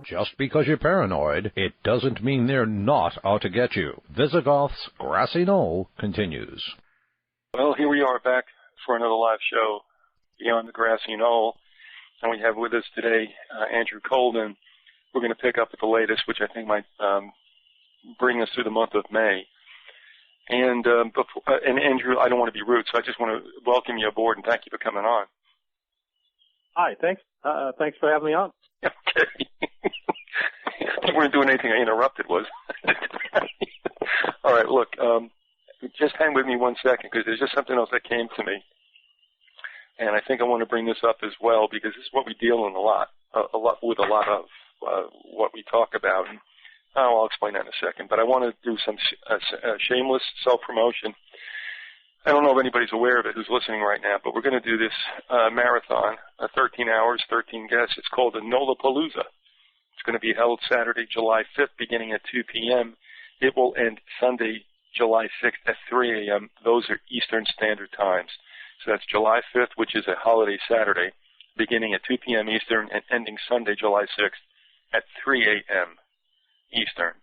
Just because you're paranoid, it doesn't mean they're not out to get you. Vyzygoth's Grassy Knoll continues. Well, here we are back for another live show beyond the Grassy Knoll, and we have with us today Andrew Colvin. We're going to pick up with the latest, which I think might bring us through the month of May. And Andrew, I don't want to be rude, so I just want to welcome you aboard and thank you for coming on. Hi, thanks. Thanks for having me on. Okay. You weren't doing anything I interrupted, was? All right, look, just hang with me 1 second, because there's just something else that came to me. And I think I want to bring this up as well, because this is what we deal in a lot of what we talk about. And I'll explain that in a second. But I want to do some shameless self-promotion. I don't know if anybody's aware of it who's listening right now, but we're going to do this marathon, 13 hours, 13 guests. It's called the Nollapalooza. It's going to be held Saturday, July 5th, beginning at 2 p.m. It will end Sunday, July 6th at 3 a.m. Those are Eastern Standard Times. So that's July 5th, which is a holiday Saturday, beginning at 2 p.m. Eastern and ending Sunday, July 6th at 3 a.m. Eastern.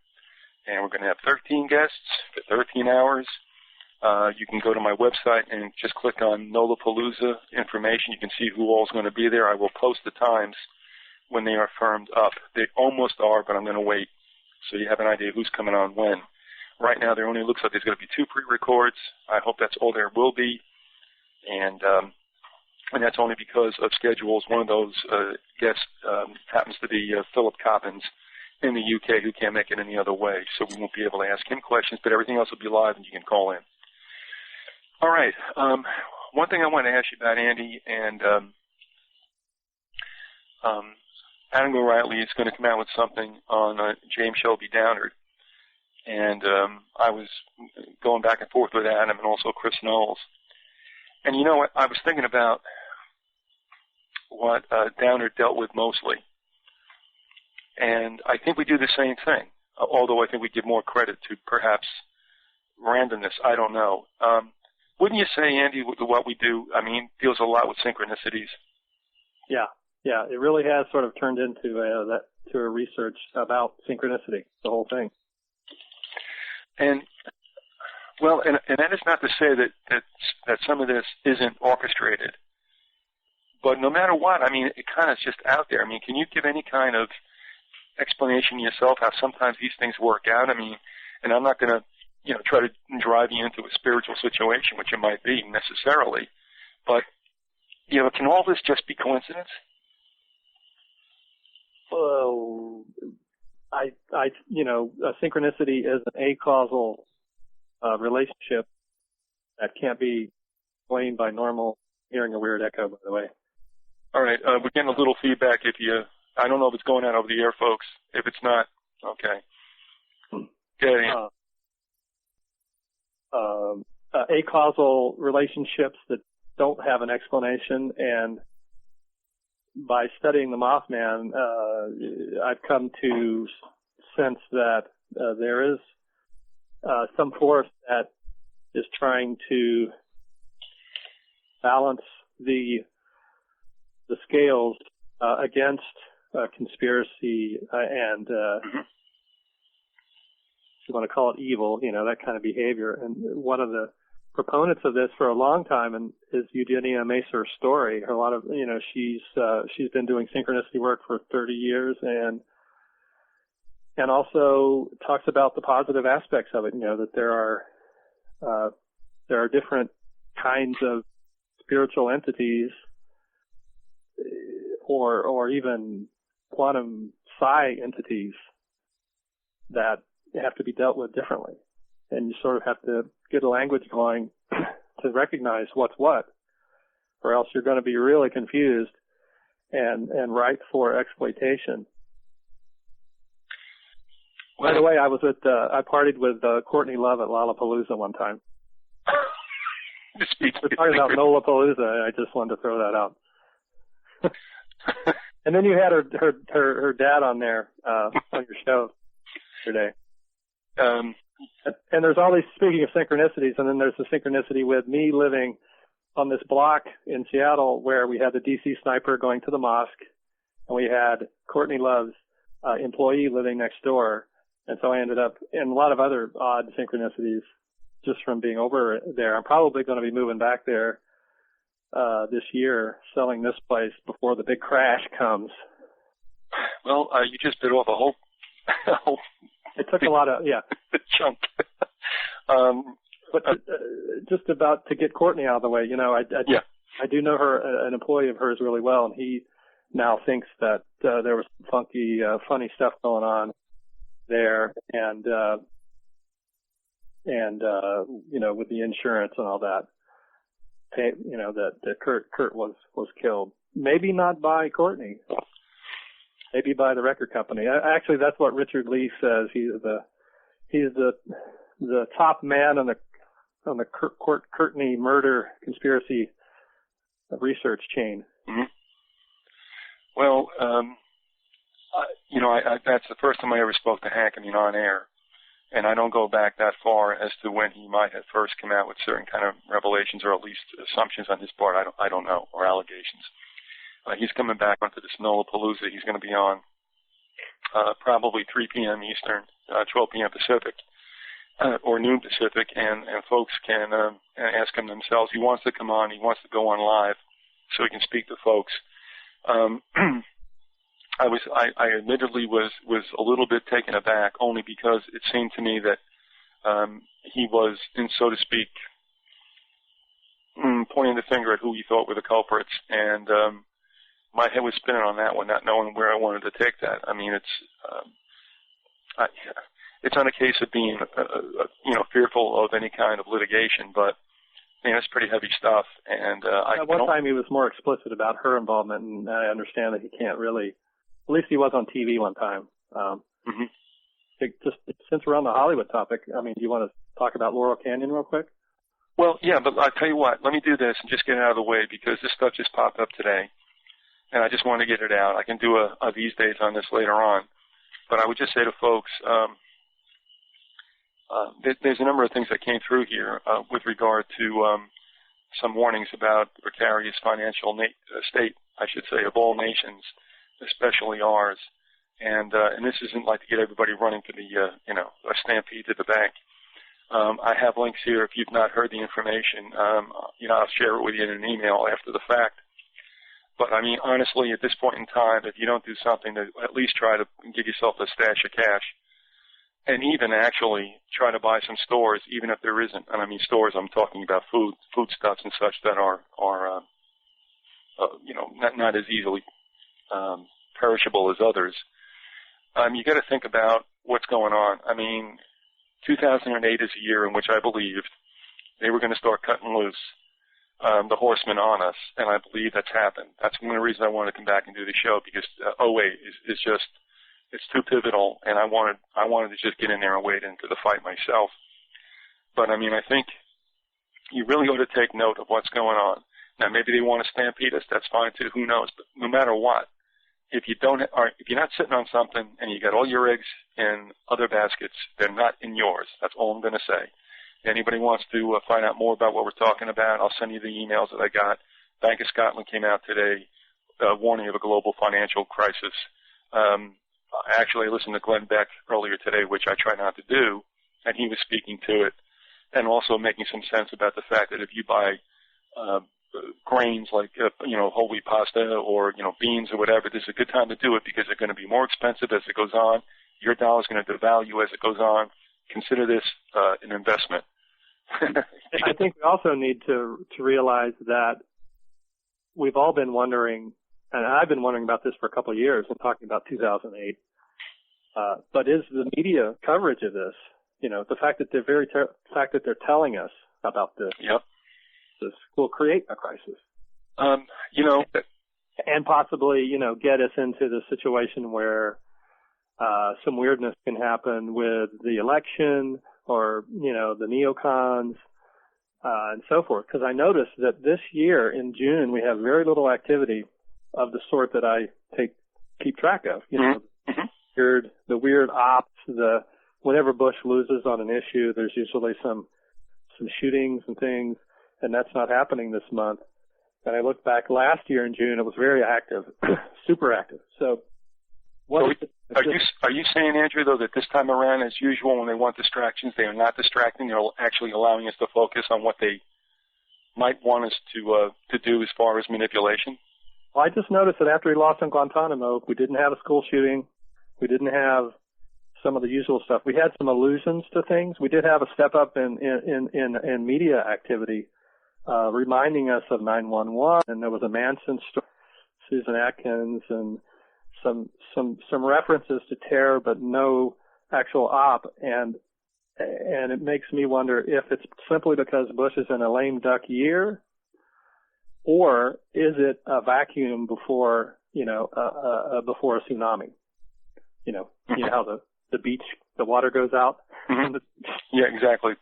And we're going to have 13 guests for 13 hours. You can go to my website and just click on Nollapalooza information. You can see who all's going to be there. I will post the times when they are firmed up. They almost are, but I'm going to wait so you have an idea who's coming on when. Right now, there only looks like there's going to be 2 pre-records. I hope that's all there will be. And that's only because of schedules. One of those guests happens to be Philip Coppins in the UK, who can't make it any other way. So we won't be able to ask him questions, but everything else will be live and you can call in. All right. One thing I want to ask you about, Andy, and Adam O'Reilly is going to come out with something on James Shelby Downard. And I was going back and forth with Adam and also Chris Knowles. And you know what? I was thinking about what Downard dealt with mostly. And I think we do the same thing, although I think we give more credit to perhaps randomness. I don't know. Wouldn't you say, Andy, what we do, deals a lot with synchronicities? Yeah, it really has sort of turned into a research about synchronicity, the whole thing. And that is not to say that some of this isn't orchestrated. But no matter what, it kind of is just out there. Can you give any kind of explanation yourself how sometimes these things work out? And I'm not going to, try to drive you into a spiritual situation, which it might be necessarily. But, can all this just be coincidence? Well, a synchronicity is an acausal relationship that can't be explained by normal hearing a weird echo, by the way. All right. We're getting a little feedback I don't know if it's going out over the air, folks. If it's not, okay. Okay. Acausal relationships that don't have an explanation, and by studying the Mothman, I've come to sense that there is some force that is trying to balance the scales against conspiracy and if you want to call it evil, that kind of behavior. And one of the proponents of this for a long time is Eugenia Macer-Story. A lot of, she's been doing synchronicity work for 30 years and also talks about the positive aspects of it. That there are different kinds of spiritual entities or even quantum psi entities that have to be dealt with differently. And you sort of have to get a language going to recognize what's what, or else you're going to be really confused and ripe for exploitation. By the way, I partied with Courtney Love at Lollapalooza one time. We're talking about Nollapalooza. I just wanted to throw that out. And then you had her dad on there on your show today. And there's all these, speaking of synchronicities, and then there's the synchronicity with me living on this block in Seattle where we had the DC sniper going to the mosque, and we had Courtney Love's employee living next door. And so I ended up in a lot of other odd synchronicities just from being over there. I'm probably going to be moving back there this year, selling this place before the big crash comes. Well, you just bit off a whole it took a lot of, chunk. But just about to get Courtney out of the way, you know, I do know her, an employee of hers really well, and he now thinks that there was some funky, funny stuff going on there, and you know, with the insurance and all that, you know, that Kurt was killed. Maybe not by Courtney. Maybe by the record company. Actually, that's what Richard Lee says. He's the top man on the Courtney murder conspiracy research chain. Mm-hmm. Well, you know, that's the first time I ever spoke to Hank, I mean, on air. And I don't go back that far as to when he might have first come out with certain kind of revelations or at least assumptions on his part. I don't know, or allegations. He's coming back onto this Nollapalooza. He's going to be on probably 3 p.m. Eastern, 12 p.m. Pacific, or noon Pacific, and folks can ask him themselves. He wants to come on. He wants to go on live so he can speak to folks. I admittedly was a little bit taken aback, only because it seemed to me that he was, in so to speak, pointing the finger at who he thought were the culprits, and my head was spinning on that one, not knowing where I wanted to take that. I mean, it's on a case of being, you know, fearful of any kind of litigation, but I mean, it's pretty heavy stuff. And at one time he was more explicit about her involvement, and I understand that he can't really. At least he was on TV one time. Just since we're on the Hollywood topic, I mean, do you want to talk about Laurel Canyon real quick? Well, yeah, but I'll tell you what. Let me do this and just get it out of the way, because this stuff just popped up today, and I just want to get it out. I can do a these days on this later on, but I would just say to folks, there's a number of things that came through here with regard to some warnings about the precarious financial state, I should say, of all nations, especially ours. And this isn't like to get everybody running to the, you know, a stampede to the bank. I have links here. If you've not heard the information, you know, I'll share it with you in an email after the fact. But I mean, honestly, at this point in time, if you don't do something to at least try to give yourself a stash of cash, and even actually try to buy some stores, even if there isn't, and I mean stores, I'm talking about foodstuffs and such that are you know, not as easily perishable as others. You got to think about what's going on. I mean, 2008 is a year in which I believed they were going to start cutting loose the horsemen on us, and I believe that's happened. That's one of the reasons I wanted to come back and do the show, because 08 is just, it's too pivotal, and I wanted to just get in there and wade into the fight myself. But I mean, I think you really ought to take note of what's going on. Now, maybe they want to stampede us. That's fine too. Who knows? But no matter what, if you're not sitting on something and you got all your eggs in other baskets, they're not in yours. That's all I'm going to say. Anybody wants to find out more about what we're talking about, I'll send you the emails that I got. Bank of Scotland came out today, warning of a global financial crisis. Actually, I listened to Glenn Beck earlier today, which I try not to do, and he was speaking to it, and also making some sense about the fact that if you buy grains like, you know, whole wheat pasta or, you know, beans or whatever, this is a good time to do it, because they're going to be more expensive as it goes on. Your dollar is going to devalue as it goes on. Consider this an investment. I think we also need to realize that we've all been wondering, and I've been wondering about this for a couple of years. I'm talking about 2008. But is the media coverage of this, you know, the fact that they're telling us about this, yep, this will create a crisis. You know, and possibly, you know, get us into the situation where some weirdness can happen with the election, or, you know, the neocons, and so forth. Because I noticed that this year in June we have very little activity of the sort that I keep track of. You know, the weird ops, whenever Bush loses on an issue, there's usually some shootings and things, and that's not happening this month. And I looked back last year in June, it was very active, super active. So, are you Are you saying, Andrew, though, that this time around, as usual, when they want distractions, they are not distracting? They're actually allowing us to focus on what they might want us to do as far as manipulation? Well, I just noticed that after he lost in Guantanamo, we didn't have a school shooting. We didn't have some of the usual stuff. We had some allusions to things. We did have a step up in media activity, reminding us of 911, and there was a Hansen story, Susan Atkins, and some references to terror, but no actual op, and it makes me wonder if it's simply because Bush is in a lame duck year, or is it a vacuum before before a tsunaami? You know how the beach, the water goes out. Mm-hmm. Yeah, exactly.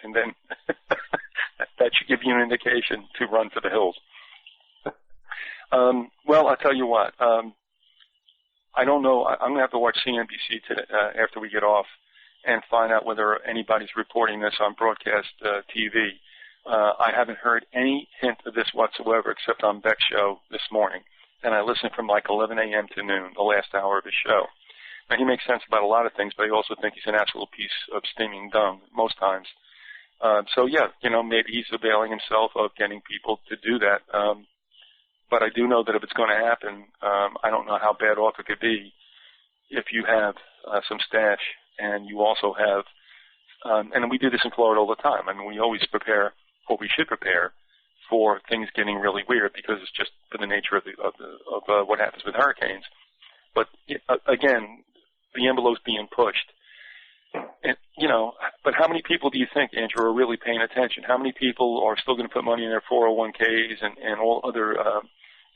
And then that should give you an indication to run for the hills. Well, I'll tell you what. I don't know. I'm going to have to watch CNBC today, after we get off and find out whether anybody's reporting this on broadcast TV. I haven't heard any hint of this whatsoever except on Beck's show this morning. And I listened from like 11 a.m. to noon, the last hour of his show. Now, he makes sense about a lot of things, but I also think he's an absolute piece of steaming dung most times. So, yeah, maybe he's availing himself of getting people to do that. But I do know that if it's going to happen, I don't know how bad off it could be if you have some stash and you also have, and we do this in Florida all the time. I mean, we always prepare, or we should prepare, for things getting really weird because it's just for the nature of what happens with hurricanes. But again, the envelope's being pushed. And, but how many people do you think, Andrew, are really paying attention? How many people are still going to put money in their 401ks and all other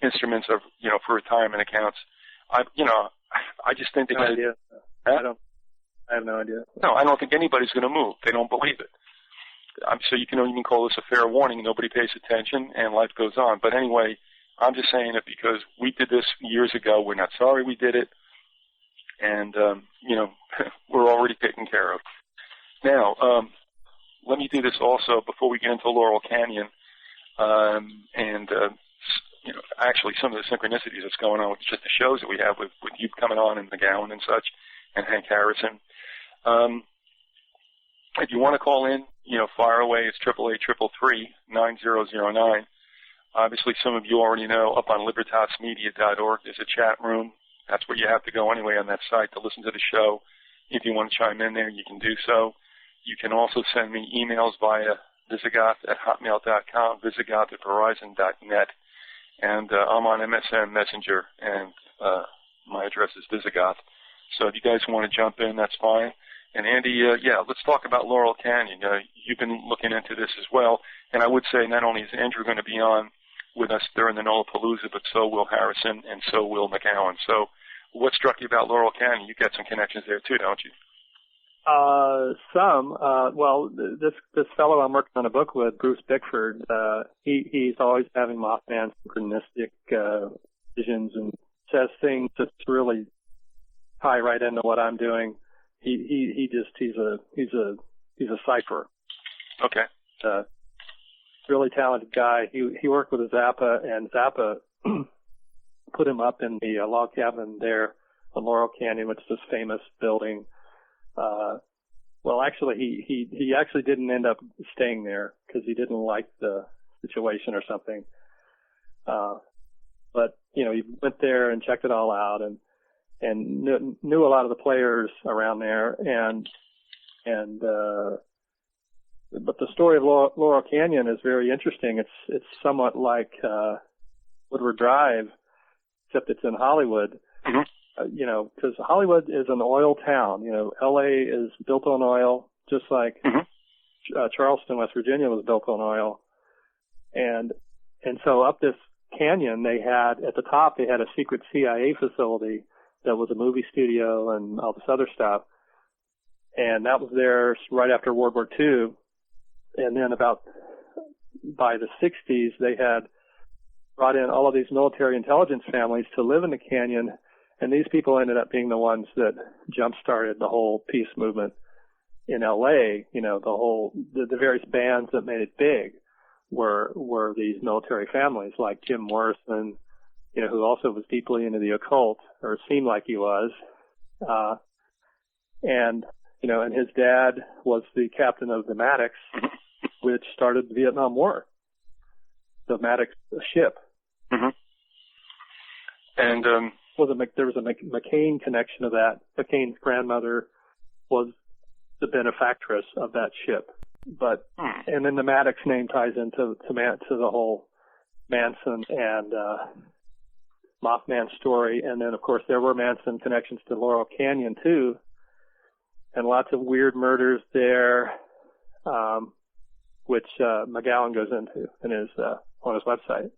instruments of, for retirement accounts? I just think no idea. I have no idea. No, I don't think anybody's going to move. They don't believe it. So you can even call this a fair warning. Nobody pays attention, and life goes on. But anyway, I'm just saying it because we did this years ago. We're not sorry we did it. And, we're already taken care of. Now, let me do this also before we get into Laurel Canyon. Actually some of the synchronicities that's going on with just the shows that we have with you coming on and McGowan and such, and Hank Harrison. If you want to call in, fire away. It's 888-333-9009. Obviously, some of you already know up on libertasmedia.org there's a chat room. That's where you have to go anyway on that site to listen to the show. If you want to chime in there, you can do so. You can also send me emails via Vyzygoth@hotmail.com, Vyzygoth@verizon.net. And I'm on MSN Messenger, and my address is Vyzygoth. So if you guys want to jump in, that's fine. And Andy, let's talk about Laurel Canyon. You've been looking into this as well. And I would say not only is Andrew going to be on with us during the Nolapalooza, but so will Harrison and so will McGowan. So what struck you about Laurel Canyon? You got some connections there too, don't you? Some. Well, this fellow I'm working on a book with, Bruce Bickford, he's always having Mothman synchronistic visions and says things that really tie right into what I'm doing. He's a cipher. Okay. Really talented guy. He worked with Zappa, and Zappa put him up in the log cabin there on Laurel Canyon, which is this famous building. Well, actually, he actually didn't end up staying there because he didn't like the situation or something. But he went there and checked it all out, and knew a lot of the players around there, but the story of Laurel Canyon is very interesting. It's somewhat like Woodward Drive, except it's in Hollywood. Mm-hmm. Because Hollywood is an oil town. L.A. is built on oil, just like Charleston, West Virginia was built on oil. And so up this canyon, at the top, they had a secret CIA facility that was a movie studio and all this other stuff. And that was there right after World War II. And then by the 60s, they had brought in all of these military intelligence families to live in the canyon. And these people ended up being the ones that jump-started the whole peace movement in L.A. The various bands that made it big were these military families, like Jim Morrison, who also was deeply into the occult, or seemed like he was. and and his dad was the captain of the Maddox, which started the Vietnam War. The Maddox ship. Mm-hmm. And there was a McCain connection of that. McCain's grandmother was the benefactress of that ship, and then the Maddox name ties into the whole Manson and Mothman story, and then of course there were Manson connections to Laurel Canyon too, and lots of weird murders there, which McGowan goes into in his on his website.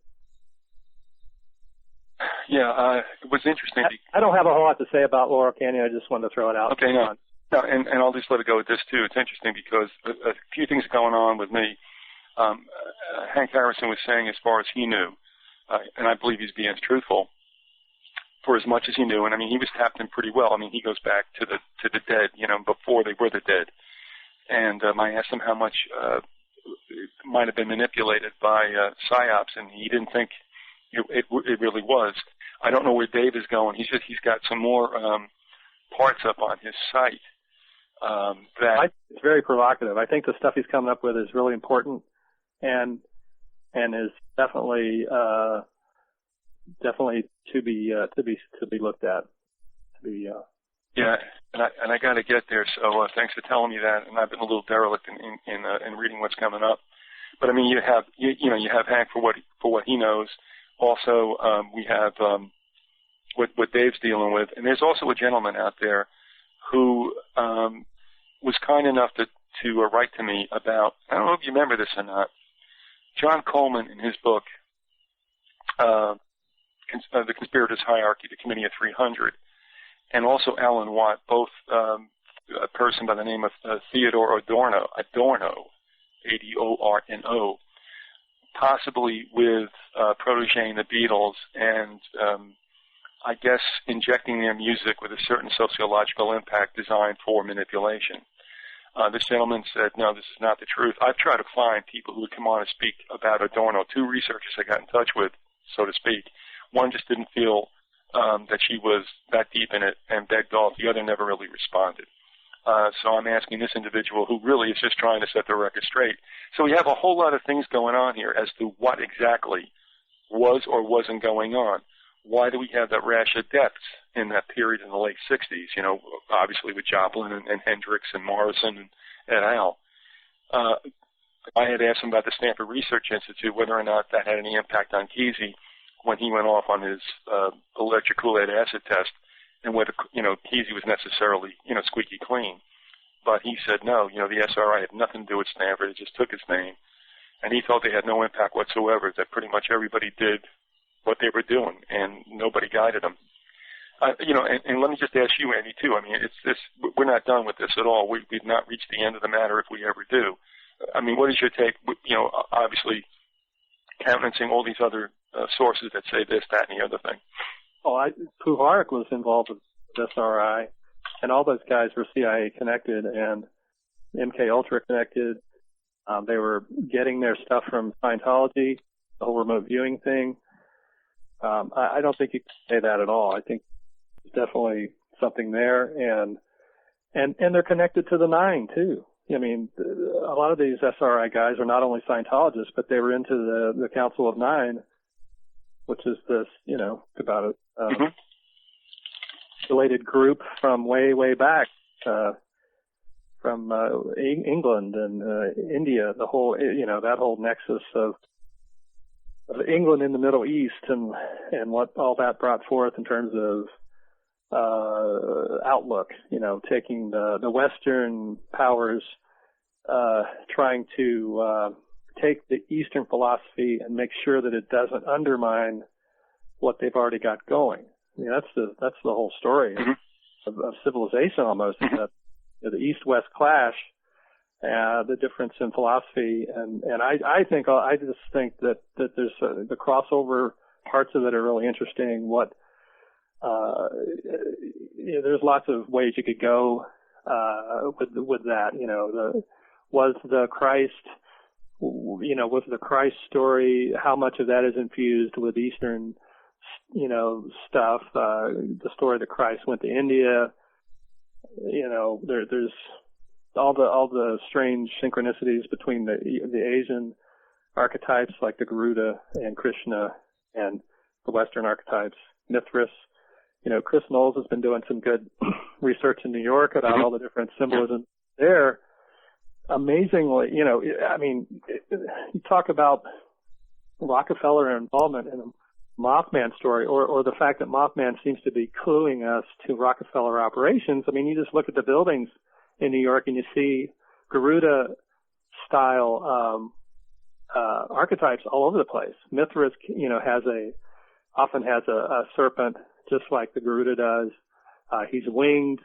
Yeah, it was interesting. I don't have a whole lot to say about Laurel Canyon. I just wanted to throw it out. Okay, no, and I'll just let it go with this too. It's interesting because a few things going on with me. Hank Harrison was saying, as far as he knew, and I believe he's being truthful, for as much as he knew, and I mean he was tapped in pretty well. I mean he goes back to the dead, before they were the dead. And I asked him how much might have been manipulated by psyops, and he didn't think it really was. I don't know where Dave is going. He's got some more parts up on his site. It's very provocative. I think the stuff he's coming up with is really important, and is definitely to be looked at. Yeah, and I got to get there. So thanks for telling me that. And I've been a little derelict in reading what's coming up. But I mean, you have Hank for what he knows. Also, we have what Dave's dealing with, and there's also a gentleman out there who was kind enough to write to me about. I don't know if you remember this or not. John Coleman, in his book, The Conspirators' Hierarchy, The Committee of 300, and also Alan Watt, both a person by the name of Theodore Adorno, Adorno, possibly with protéging the Beatles and I guess injecting their music with a certain sociological impact designed for manipulation. This gentleman said, no, this is not the truth. I've tried to find people who would come on and speak about Adorno. 2 researchers I got in touch with, so to speak. One just didn't feel that she was that deep in it and begged off. The other never really responded. So I'm asking this individual who really is just trying to set the record straight. So we have a whole lot of things going on here as to what exactly was or wasn't going on. Why do we have that rash of deaths in that period in the late 60s, obviously with Joplin and Hendrix and Morrison and et al. I had asked him about the Stanford Research Institute, whether or not that had any impact on Kesey when he went off on his electric Kool-Aid acid test, and whether, Kesey was necessarily, squeaky clean. But he said no, the SRI had nothing to do with Stanford, it just took its name. And he felt they had no impact whatsoever, that pretty much everybody did what they were doing, and nobody guided them. And let me just ask you, Andy, too. I mean, we're not done with this at all. We've not reached the end of the matter if we ever do. I mean, what is your take, obviously countenancing all these other sources that say this, that, and the other thing? Puharich was involved with SRI, and all those guys were CIA connected and MK Ultra connected. They were getting their stuff from Scientology, the whole remote viewing thing. I don't think you can say that at all. I think there's definitely something there, and they're connected to the Nine too. I mean, a lot of these SRI guys are not only Scientologists, but they were into the Council of Nine, which is this, about it, related group from way back, from England and India, the whole, that whole nexus of England in the Middle East and what all that brought forth in terms of outlook, taking the Western powers, trying to take the Eastern philosophy and make sure that it doesn't undermine what they've already got going. I mean, that's the whole story of civilization almost, is that the East-West clash, the difference in philosophy, and I just think that there's the crossover parts of it are really interesting. There's lots of ways you could go with that. Was the Christ story? How much of that is infused with Eastern, stuff? The story that Christ went to India. there's all the strange synchronicities between the Asian archetypes like the Garuda and Krishna and the Western archetypes, Mithras. Chris Knowles has been doing some good research in New York about all the different symbolism there. Amazingly, you talk about Rockefeller involvement in the Mothman story, or the fact that Mothman seems to be cluing us to Rockefeller operations. I mean, you just look at the buildings in New York and you see Garuda-style archetypes all over the place. Mithras, often has a serpent, just like the Garuda does. He's winged.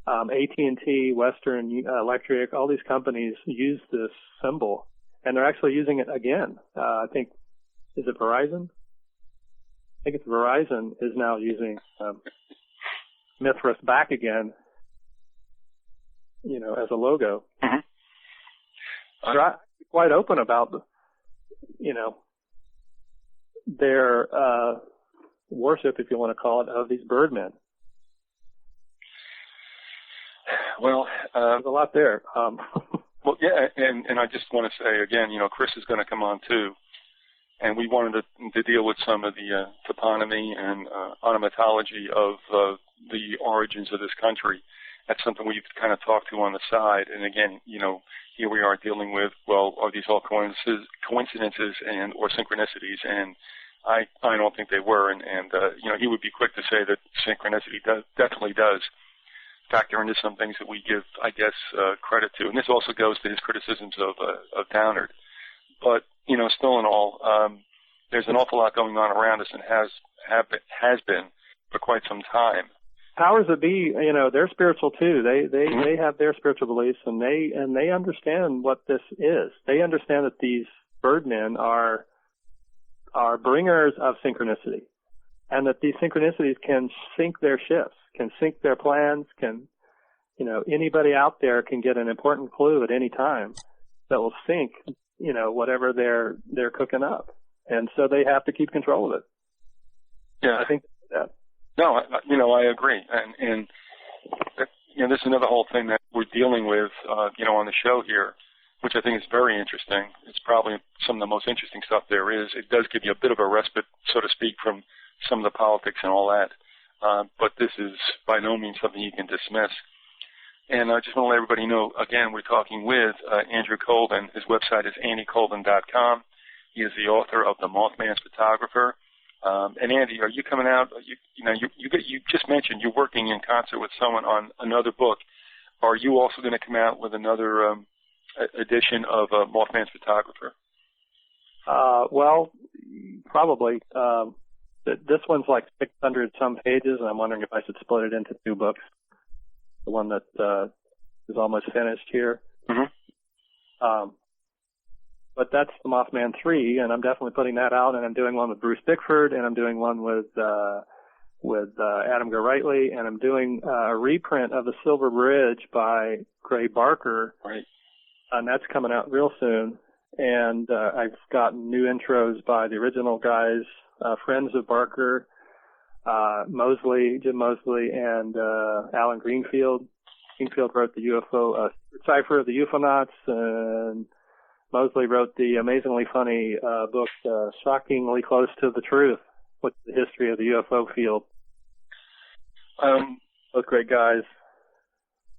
AT&T, Western Electric, all these companies use this symbol, and they're actually using it again. I think, is it Verizon? I think it's Verizon is now using Mithras back again, as a logo. Mm-hmm. They're quite open about, their worship, if you want to call it, of these birdmen. Well, there's a lot there. Well, yeah, and I just want to say again, Chris is going to come on too, and we wanted to deal with some of the toponymy and onomatology of the origins of this country. That's something we've kind of talked to on the side, and again, here we are dealing with, well, are these all coincidences and or synchronicities? And I don't think they were, and he would be quick to say that synchronicity definitely does factor into some things that we give, I guess, credit to. And this also goes to his criticisms of Downard. But, still in all, there's an awful lot going on around us and has been for quite some time. Powers that be, they're spiritual too. They have their spiritual beliefs, and they understand what this is. They understand that these birdmen are bringers of synchronicity, and that these synchronicities can sink their ships, can sink their plans, anybody out there can get an important clue at any time that will sink, whatever they're cooking up. And so they have to keep control of it. Yeah. I think that. No, I agree. And this is another whole thing that we're dealing with, on the show here, which I think is very interesting. It's probably some of the most interesting stuff there is. It does give you a bit of a respite, so to speak, from some of the politics and all that. But this is by no means something you can dismiss. And I just want to let everybody know, again, we're talking with Andrew Colvin. His website is andycolvin.com. He is the author of The Mothman's Photographer. And Andy, are you coming out? You just mentioned you're working in concert with someone on another book. Are you also going to come out with another edition of Mothman's Photographer? Well, probably. This one's like 600 some pages, and I'm wondering if I should split it into two books. The one that is almost finished here. Mm-hmm. But that's the Mothman 3, and I'm definitely putting that out, and I'm doing one with Bruce Bickford, and I'm doing one with Adam Gorightly, and I'm doing a reprint of The Silver Bridge by Gray Barker. Right. And that's coming out real soon. And I've gotten new intros by the original guys, friends of Barker, Jim Mosley, and Alan Greenfield. Greenfield wrote the UFO Cipher of the UFOnauts, and Mosley wrote the amazingly funny book, Shockingly Close to the Truth, with the history of the UFO field. Both great guys.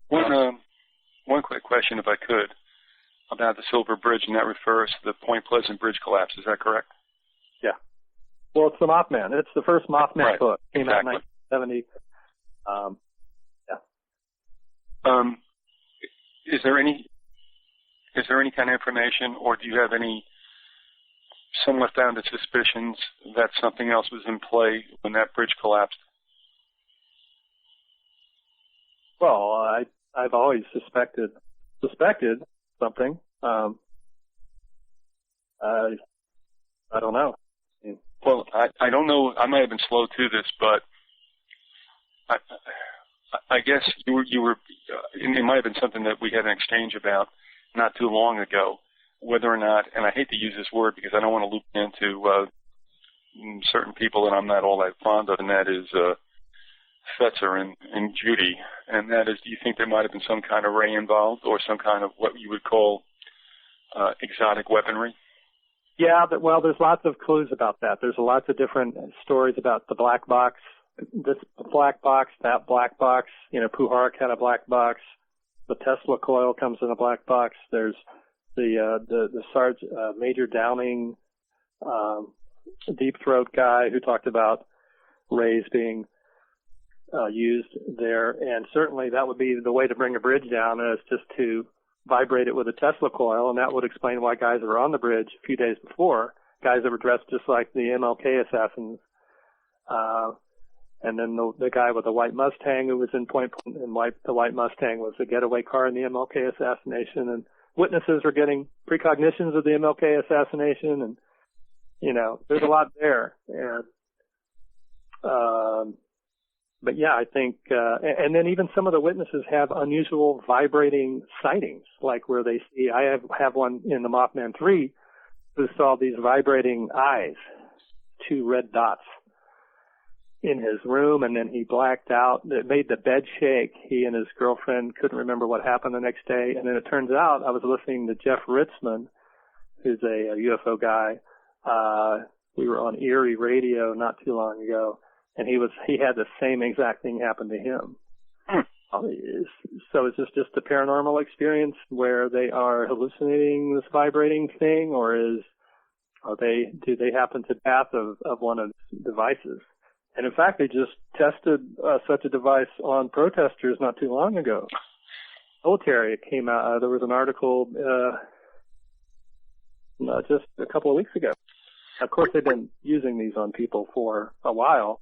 One quick question, if I could, about the Silver Bridge, and that refers to the Point Pleasant Bridge collapse. Is that correct? Yeah. Well, it's the Mothman. It's the first Mothman book. Came out in 1970. Is there any kind of information, or do you have any somewhat founded suspicions that something else was in play when that bridge collapsed? Well, I've always suspected something. I don't know. Well, I don't know. I might have been slow to this, but I guess you were. It might have been something that we had an exchange about not too long ago, whether or not, and I hate to use this word because I don't want to loop into certain people that I'm not all that fond of, and that is Fetzer and Judy, and that is, do you think there might have been some kind of ray involved or some kind of what you would call exotic weaponry? Yeah, well, there's lots of clues about that. There's lots of different stories about the black box, this black box, that black box. You know, Puharich had a black box. The Tesla coil comes in a black box. There's the Major Downing, deep throat guy who talked about rays being used there, and certainly that would be the way to bring a bridge down, is just to vibrate it with a Tesla coil, and that would explain why guys that were on the bridge a few days before, guys that were dressed just like the MLK assassins, and then the guy with the white Mustang who was in Point, and the white Mustang was the getaway car in the MLK assassination, and witnesses are getting precognitions of the MLK assassination, and, you know, there's a lot there. And, but yeah, I think, and then even some of the witnesses have unusual vibrating sightings, like where they see, I have one in the Mothman 3 who saw these vibrating eyes, 2 red dots in his room, and then he blacked out. It made the bed shake. He and his girlfriend couldn't remember what happened the next day. And then it turns out, I was listening to Jeff Ritzman, who's a UFO guy. We were on Erie Radio not too long ago, and he had the same exact thing happen to him. So is this just a paranormal experience where they are hallucinating this vibrating thing, or do they happen to path of one of the devices? And in fact, they just tested such a device on protesters not too long ago. Military, it came out. There was an article just a couple of weeks ago. Of course, they've been using these on people for a while.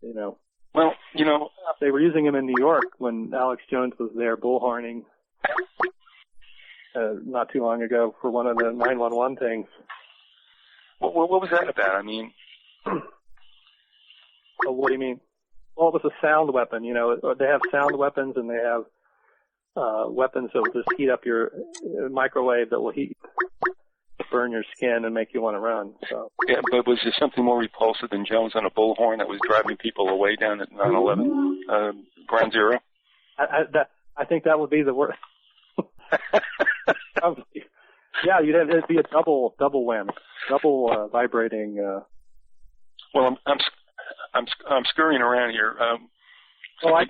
You know. Well, you know, they were using them in New York when Alex Jones was there bullhorning not too long ago for one of the 911 things. What was that about? I mean. Oh, what do you mean? Well, it was a sound weapon. You know, they have sound weapons, and they have weapons that will just heat up your microwave that will burn your skin and make you want to run. So. Yeah, but was there something more repulsive than Jones on a bullhorn that was driving people away down at 9/11 Ground Zero? I think that would be the worst. Yeah, it'd be a double whammy, double vibrating. Well, I'm scurrying around here. Well, I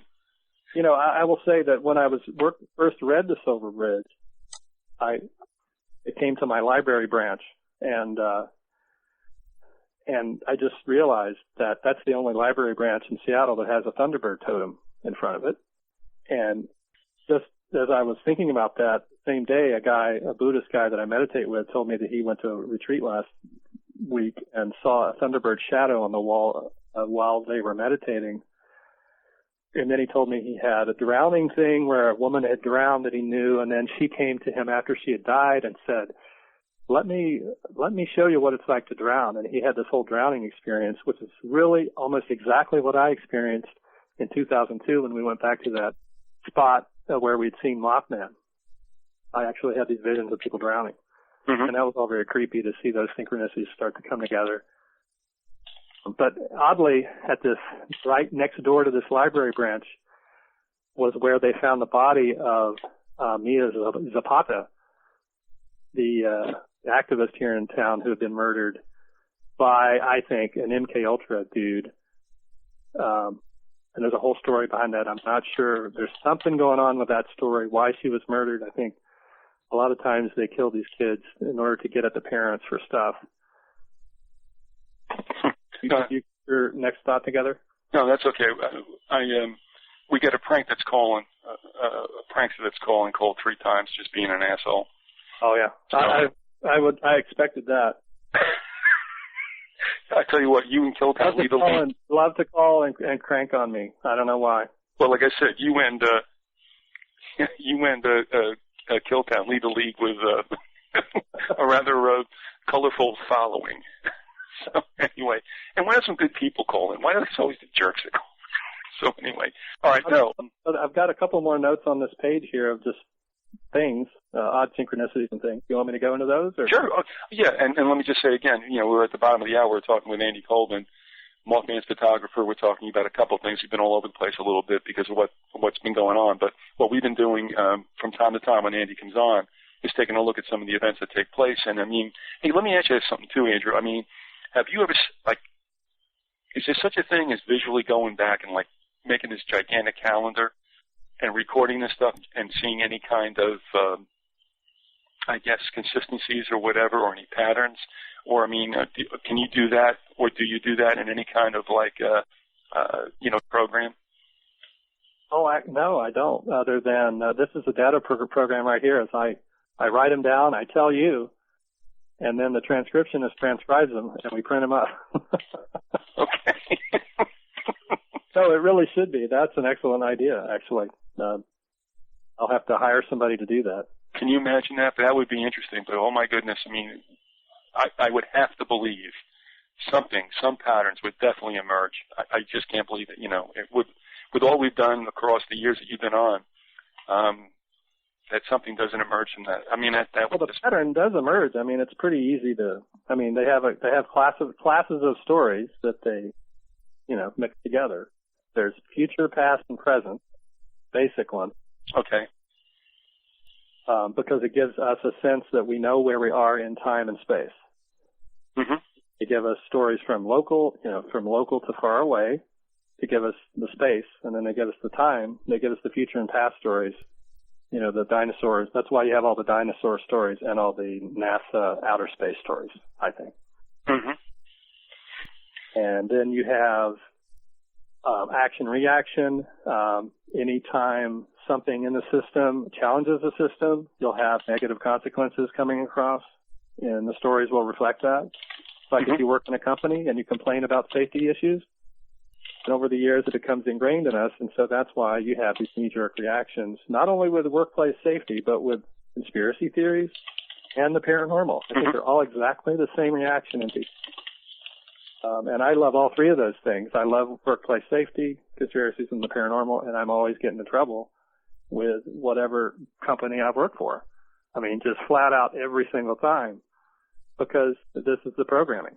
will say that when I first read The Silver Bridge, it came to my library branch, and I just realized that that's the only library branch in Seattle that has a Thunderbird totem in front of it. And just as I was thinking about that same day, a Buddhist guy that I meditate with told me that he went to a retreat last week and saw a Thunderbird shadow on the wall while they were meditating. And then he told me he had a drowning thing where a woman had drowned that he knew, and then she came to him after she had died and said, let me show you what it's like to drown. And he had this whole drowning experience, which is really almost exactly what I experienced in 2002 when we went back to that spot where we'd seen Mothman. I actually had these visions of people drowning. Mm-hmm. And that was all very creepy to see those synchronicities start to come together. But oddly, at this right next door to this library branch was where they found the body of Mia Zapata, the activist here in town who had been murdered by, I think, an MK Ultra dude. And there's a whole story behind that. I'm not sure. There's something going on with that story, why she was murdered. I think a lot of times they kill these kids in order to get at the parents for stuff. You your next thought together? No, that's okay. We get a prankster that's calling called 3 times just being an asshole. Oh yeah, so, I expected that. I tell you what, you and Kiltown love to call and crank on me. I don't know why. Well, like I said, you and Kiltown lead the league with a rather colorful following. So anyway, and why are some good people calling? Why are there always the jerks that call? So anyway, all right. No, I've got a couple more notes on this page here of just things, odd synchronicities and things. You want me to go into those? Or? Sure. Yeah, and let me just say again, we're at the bottom of the hour. We're talking with Andy Colvin, Mothman's photographer. We're talking about a couple of things. We've been all over the place a little bit because of what's been going on. But what we've been doing from time to time when Andy comes on is taking a look at some of the events that take place. And, I mean, hey, let me ask you something, too, Andrew. I mean, have you ever, like, is there such a thing as visually going back and, like, making this gigantic calendar and recording this stuff and seeing any kind of, I guess, consistencies or whatever, or any patterns? Or, I mean, can you do that, or do you do that in any kind of, like, program? Oh, no, I don't, other than this is a data program right here. As I write them down, I tell you, and then the transcriptionist transcribes them, and we print them up. Okay. So it really should be. That's an excellent idea, actually. I'll have to hire somebody to do that. Can you imagine that? That would be interesting. But, oh, my goodness, I mean, I would have to believe some patterns would definitely emerge. I just can't believe it. You know, it would, with all we've done across the years that you've been on, that something doesn't emerge from that. I mean, well, the pattern does emerge. I mean, it's pretty easy to. I mean, they have classes of stories that they, mix together. There's future, past, and present, basic one. Okay. Because it gives us a sense that we know where we are in time and space. Mm-hmm. They give us stories from local to far away, to give us the space, and then they give us the time. They give us the future and past stories. The dinosaurs. That's why you have all the dinosaur stories and all the NASA outer space stories, I think. Mm-hmm. And then you have action-reaction. Anytime something in the system challenges the system, you'll have negative consequences coming across, and the stories will reflect that. It's like if you work in a company and you complain about safety issues, and over the years it becomes ingrained in us, and so that's why you have these knee-jerk reactions, not only with workplace safety, but with conspiracy theories and the paranormal. I think they're all exactly the same reaction in people. And I love all three of those things. I love workplace safety, conspiracies, and the paranormal, and I'm always getting in trouble with whatever company I've worked for. I mean, just flat out every single time, because this is the programming.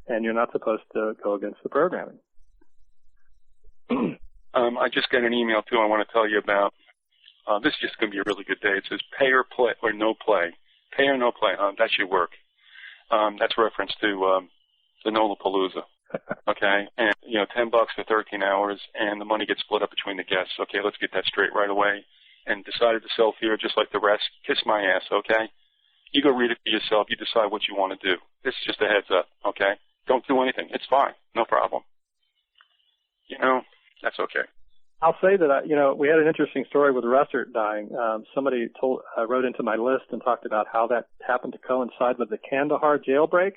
And you're not supposed to go against the programming. I just got an email, too, I want to tell you about. This is just going to be a really good day. It says pay or play, or no play. Pay or no play. That should work. That's reference to the Nolapalooza. Okay? And, $10 for 13 hours, and the money gets split up between the guests. Okay, let's get that straight right away. And decided to sell fear just like the rest. Kiss my ass, okay? You go read it for yourself. You decide what you want to do. This is just a heads up, okay? Don't do anything. It's fine. No problem. That's okay. I'll say that, we had an interesting story with Russert dying. Somebody wrote into my list and talked about how that happened to coincide with the Kandahar jailbreak.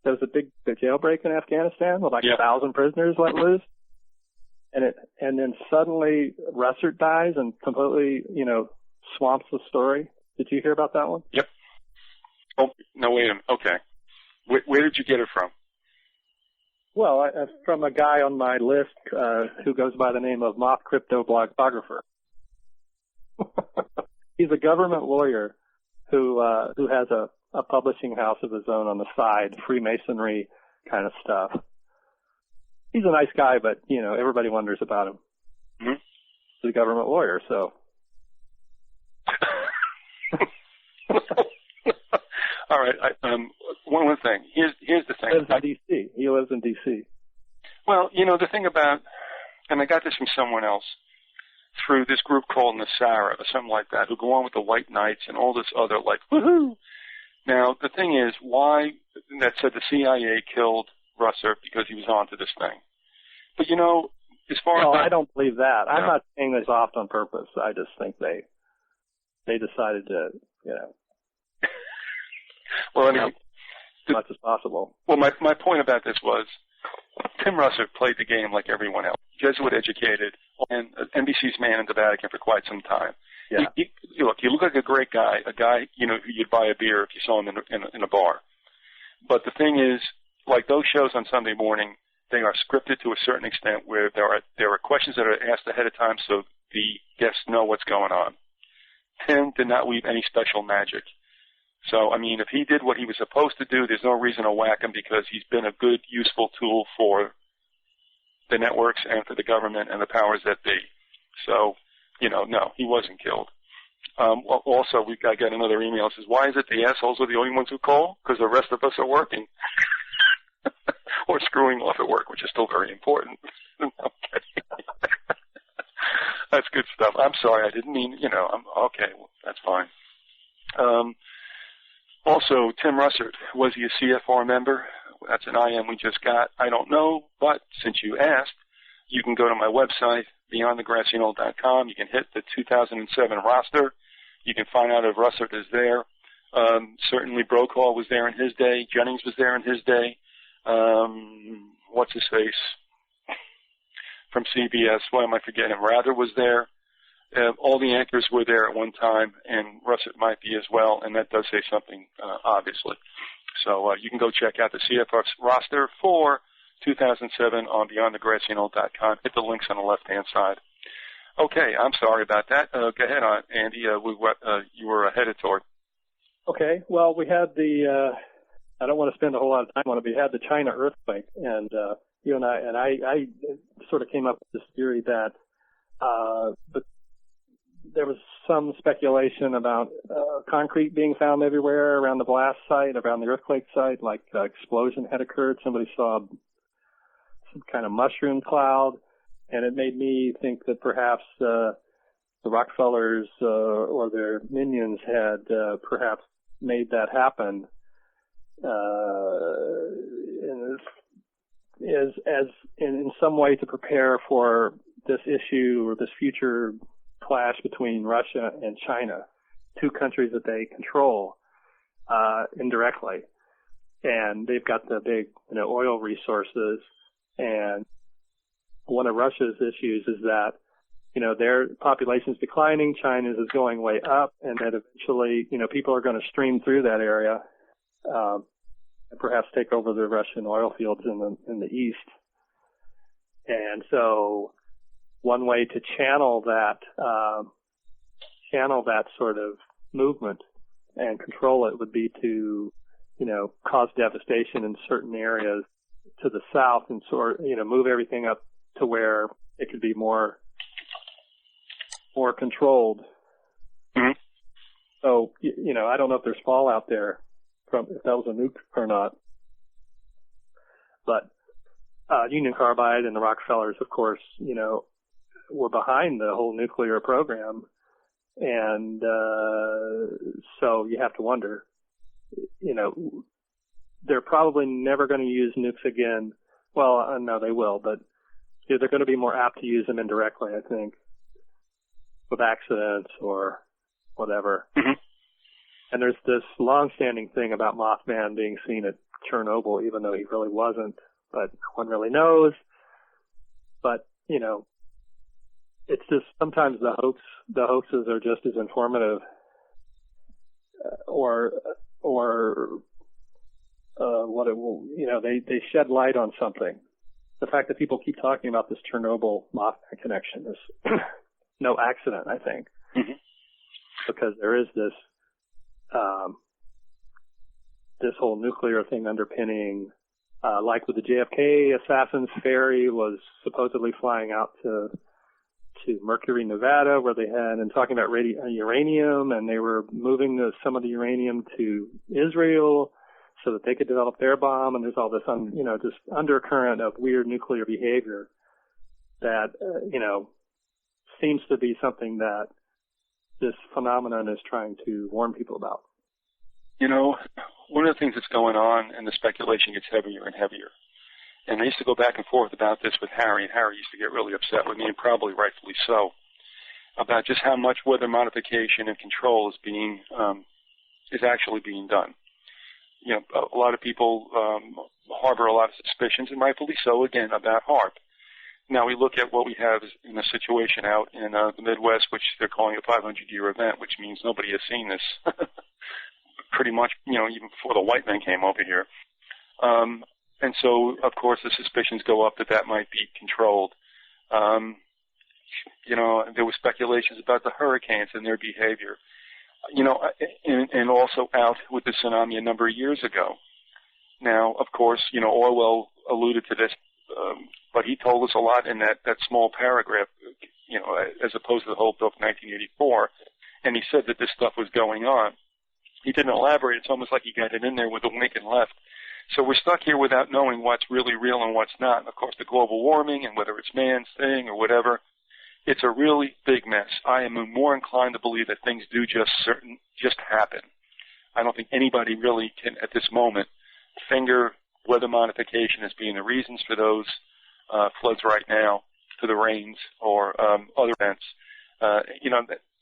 There was a big jailbreak in Afghanistan with 1,000 prisoners let loose. And then suddenly Russert dies and completely, swamps the story. Did you hear about that one? Yep. Oh, no, wait a minute. Okay. Where did you get it from? Well, from a guy on my list who goes by the name of Moth Crypto Blogographer. He's a government lawyer who has a publishing house of his own on the side, Freemasonry kind of stuff. He's a nice guy, but, everybody wonders about him. Mm-hmm. He's a government lawyer, so. All right. One thing. Here's the thing. He lives in D.C. Well, the thing about, and I got this from someone else through this group called Nasara or something like that, who go on with the White Knights and all this other, like, woohoo. Now, the thing is, why that said the CIA killed Russert because he was onto this thing. But, as far as... I don't believe that. No. I'm not saying this off on purpose. I just think they decided to, Well, I mean, as much as possible. Well, my point about this was Tim Russert played the game like everyone else, Jesuit educated, and NBC's man in the Vatican for quite some time. Yeah. You look like a great guy, a guy, who you'd buy a beer if you saw him in a bar. But the thing is, like those shows on Sunday morning, they are scripted to a certain extent where there are questions that are asked ahead of time so the guests know what's going on. Tim did not weave any special magic. So, I mean, if he did what he was supposed to do, there's no reason to whack him because he's been a good, useful tool for the networks and for the government and the powers that be. So, no, he wasn't killed. Also, I got another email that says, why is it the assholes are the only ones who call? Because the rest of us are working. Or screwing off at work, which is still very important. That's good stuff. I'm sorry, I didn't mean, I'm okay. Well, that's fine. Also, Tim Russert, was he a CFR member? That's an IM we just got. I don't know, but since you asked, you can go to my website, beyondthegrassyknoll.com. You can hit the 2007 roster. You can find out if Russert is there. Certainly Brokaw was there in his day. Jennings was there in his day. What's his face? From CBS. Why am I forgetting? Rather was there. All the anchors were there at one time, and Russert might be as well, and that does say something, obviously. So you can go check out the CFR roster for 2007 on beyondthegrassyknoll.com. Hit the links on the left-hand side. Okay, I'm sorry about that. Go ahead, Andy. You were headed toward. Okay, well, we had I don't want to spend a whole lot of time on it, but we had the China earthquake, and you and I sort of came up with this theory that but there was some speculation about concrete being found everywhere around the blast site, around the earthquake site, like explosion had occurred. Somebody saw some kind of mushroom cloud, and it made me think that perhaps the Rockefellers or their minions had perhaps made that happen. In some way to prepare for this issue or this future clash between Russia and China, two countries that they control indirectly, and they've got the big oil resources. And one of Russia's issues is that their population is declining, China's is going way up, and that eventually people are going to stream through that area and perhaps take over the Russian oil fields in the east. And so one way to channel that sort of movement and control it would be to, cause devastation in certain areas to the south and move everything up to where it could be more controlled. Mm-hmm. So, I don't know if there's fallout there from if that was a nuke or not. But Union Carbide and the Rockefellers, of course, were behind the whole nuclear program. And so you have to wonder, they're probably never going to use nukes again. Well, no, they will, but they're going to be more apt to use them indirectly, I think, with accidents or whatever. Mm-hmm. And there's this long-standing thing about Mothman being seen at Chernobyl, even though he really wasn't, but no one really knows. But, it's just sometimes the hoaxes are just as informative, they shed light on something. The fact that people keep talking about this Chernobyl Mothman connection is no accident, I think, mm-hmm. because there is this whole nuclear thing underpinning, like with the JFK assassins, ferry was supposedly flying out to Mercury, Nevada, where they had, and talking about uranium, and they were moving some of the uranium to Israel so that they could develop their bomb, and there's all this, just undercurrent of weird nuclear behavior that, seems to be something that this phenomenon is trying to warn people about. One of the things that's going on, and the speculation gets heavier and heavier. And I used to go back and forth about this with Harry, and Harry used to get really upset with me, and probably rightfully so, about just how much weather modification and control is actually being done. A lot of people harbor a lot of suspicions, and rightfully so, again, about HAARP. Now we look at what we have in a situation out in the Midwest, which they're calling a 500-year event, which means nobody has seen this pretty much, even before the white men came over here. And so, of course, the suspicions go up that might be controlled. There were speculations about the hurricanes and their behavior. and also out with the tsunami a number of years ago. Now, of course, Orwell alluded to this, but he told us a lot in that small paragraph, as opposed to the whole book, 1984, and he said that this stuff was going on. He didn't elaborate. It's almost like he got it in there with a wink and left. So we're stuck here without knowing what's really real and what's not. And of course, the global warming and whether it's man's thing or whatever, it's a really big mess. I am more inclined to believe that things do just happen. I don't think anybody really can, at this moment, finger weather modification as being the reasons for those floods right now, for the rains or other events.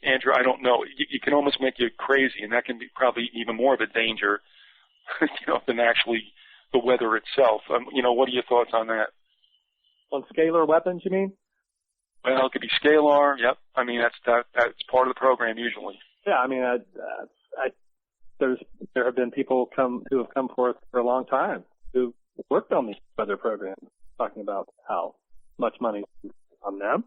Andrew, I don't know. You can almost make you crazy, and that can be probably even more of a danger, than actually the weather itself. What are your thoughts on that? On scalar weapons, you mean? Well, it could be scalar. Yep. I mean, that's part of the program usually. Yeah. I mean, there have been people who have come forth for a long time who worked on these weather programs, talking about how much money is on them.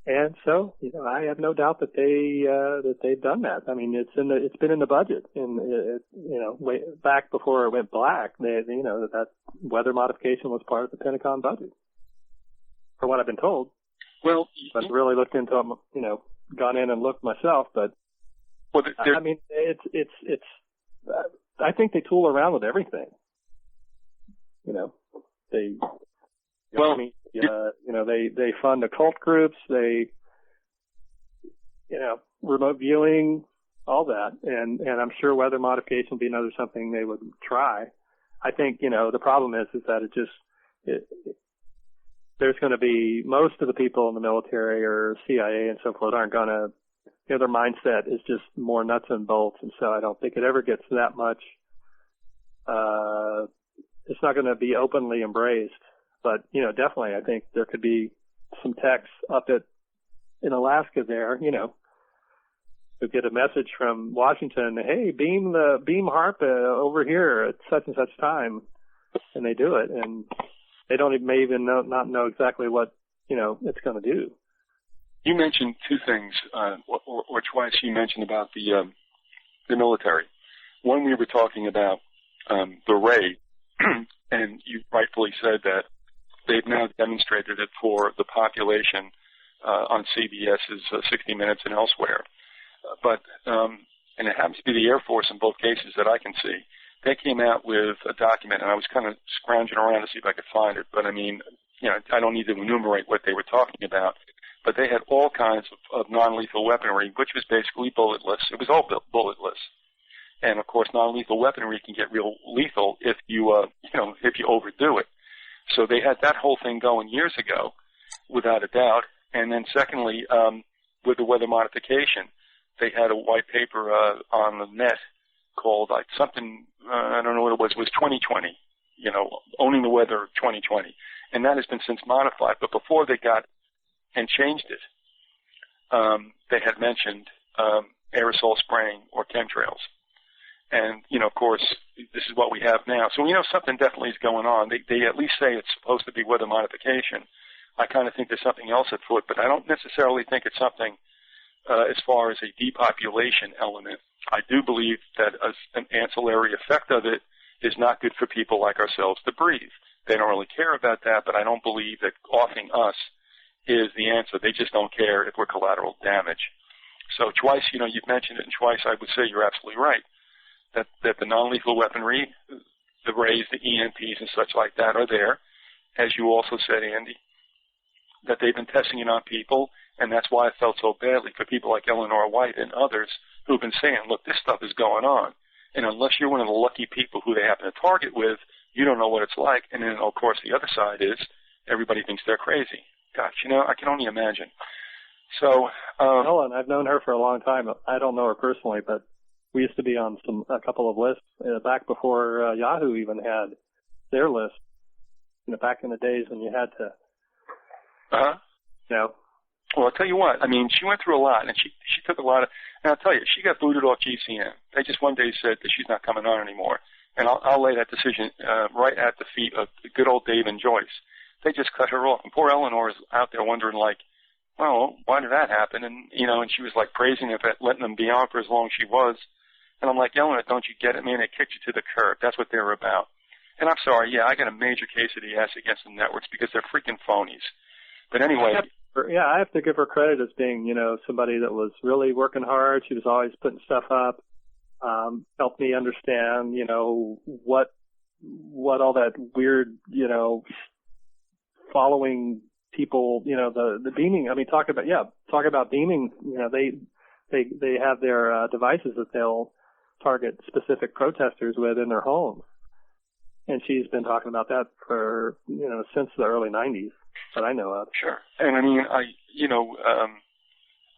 And so, I have no doubt that they've done that. I mean, it's been in the budget, and way back before it went black, that weather modification was part of the Pentagon budget, for what I've been told. Well, I've really looked into them, gone in and looked myself, but I mean, it's. I think they tool around with everything. They. Well, they fund occult groups, they, remote viewing, all that. And I'm sure weather modification would be another something they would try. I think, the problem is that there's going to be, most of the people in the military or CIA and so forth aren't going to, their mindset is just more nuts and bolts. And so I don't think it ever gets that much, it's not going to be openly embraced. But, definitely I think there could be some techs up in Alaska there, who get a message from Washington, hey, beam HARP over here at such and such time, and they do it, and they may even not know exactly what, it's going to do. You mentioned two things, or twice you mentioned about the military. One, we were talking about the ray, and you rightfully said that they've now demonstrated it for the population on CBS's 60 Minutes and elsewhere. And it happens to be the Air Force in both cases that I can see. They came out with a document, and I was kind of scrounging around to see if I could find it. But, I mean, I don't need to enumerate what they were talking about. But they had all kinds of non-lethal weaponry, which was basically bulletless. It was all bulletless. And, of course, non-lethal weaponry can get real lethal if you overdo it. So they had that whole thing going years ago, without a doubt. And then secondly, with the weather modification, they had a white paper on the net called something, I don't know what it was 2020, owning the weather 2020. And that has been since modified. But before they got and changed it, they had mentioned aerosol spraying or chemtrails. And, of course, this is what we have now. So, something definitely is going on. They at least say it's supposed to be weather modification. I kind of think there's something else at foot, but I don't necessarily think it's something as far as a depopulation element. I do believe that an ancillary effect of it is not good for people like ourselves to breathe. They don't really care about that, but I don't believe that offing us is the answer. They just don't care if we're collateral damage. So twice, you've mentioned it, and twice I would say you're absolutely right. That the non-lethal weaponry, the rays, the EMPs and such like that are there. As you also said, Andy, that they've been testing it on people, and that's why I felt so badly for people like Eleanor White and others who've been saying, look, this stuff is going on. And unless you're one of the lucky people who they happen to target with, you don't know what it's like. And then, of course, the other side is everybody thinks they're crazy. Gosh, I can only imagine. So, Ellen, I've known her for a long time. I don't know her personally, but we used to be on a couple of lists back before Yahoo even had their list. Back in the days when you had to. Well, I'll tell you what. I mean, she went through a lot, and she took a lot of. And I'll tell you, she got booted off GCN. They just one day said that she's not coming on anymore, and I'll lay that decision right at the feet of good old Dave and Joyce. They just cut her off, and poor Eleanor is out there wondering, like, well, why did that happen? And, and she was like praising him for letting them be on for as long as she was. And I'm like, Eleanor, don't you get it, man? They kicked you to the curb. That's what they're about. And I'm sorry, yeah, I got a major case of the ass against the networks because they're freaking phonies. But anyway. Yeah, I have to give her credit as being, somebody that was really working hard. She was always putting stuff up, helped me understand, what all that weird, following people, the beaming. I mean, talk about beaming. They have their devices that they'll target specific protesters with in their homes. And she's been talking about that for, since the early 90s that I know of. Sure. And I mean,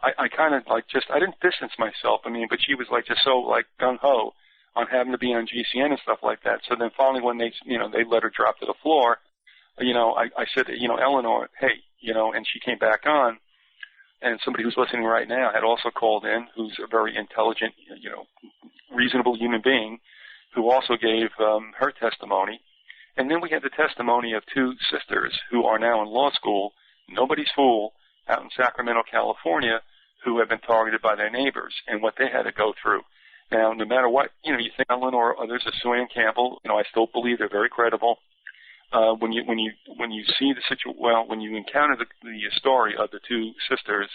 I kind of I didn't distance myself. I mean, but she was like just so like gung-ho on having to be on GCN and stuff like that. So then finally when they let her drop to the floor, I said, Eleanor, hey, and she came back on. And somebody who's listening right now had also called in, who's a very intelligent, reasonable human being, who also gave her testimony. And then we had the testimony of two sisters who are now in law school, nobody's fool, out in Sacramento, California, who have been targeted by their neighbors and what they had to go through. Now, no matter what, you think Eleanor, others are Sue Ann Campbell, I still believe they're very credible. When you see when you encounter the story of the two sisters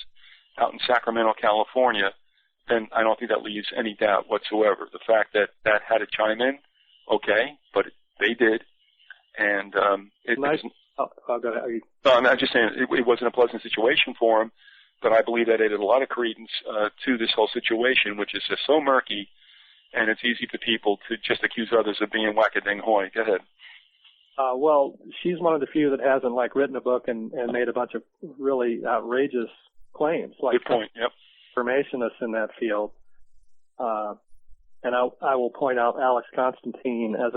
out in Sacramento, California, then I don't think that leaves any doubt whatsoever. The fact that had to chime in, okay, but they did, and it wasn't. Go ahead. No, I'm just saying it wasn't a pleasant situation for him, but I believe that added a lot of credence to this whole situation, which is just so murky, and it's easy for people to just accuse others of being whack-a-ding-hoy. Go ahead. Well, she's one of the few that hasn't written a book and made a bunch of really outrageous claims. Good point. Yep. Informationists in that field. And I will point out Alex Constantine as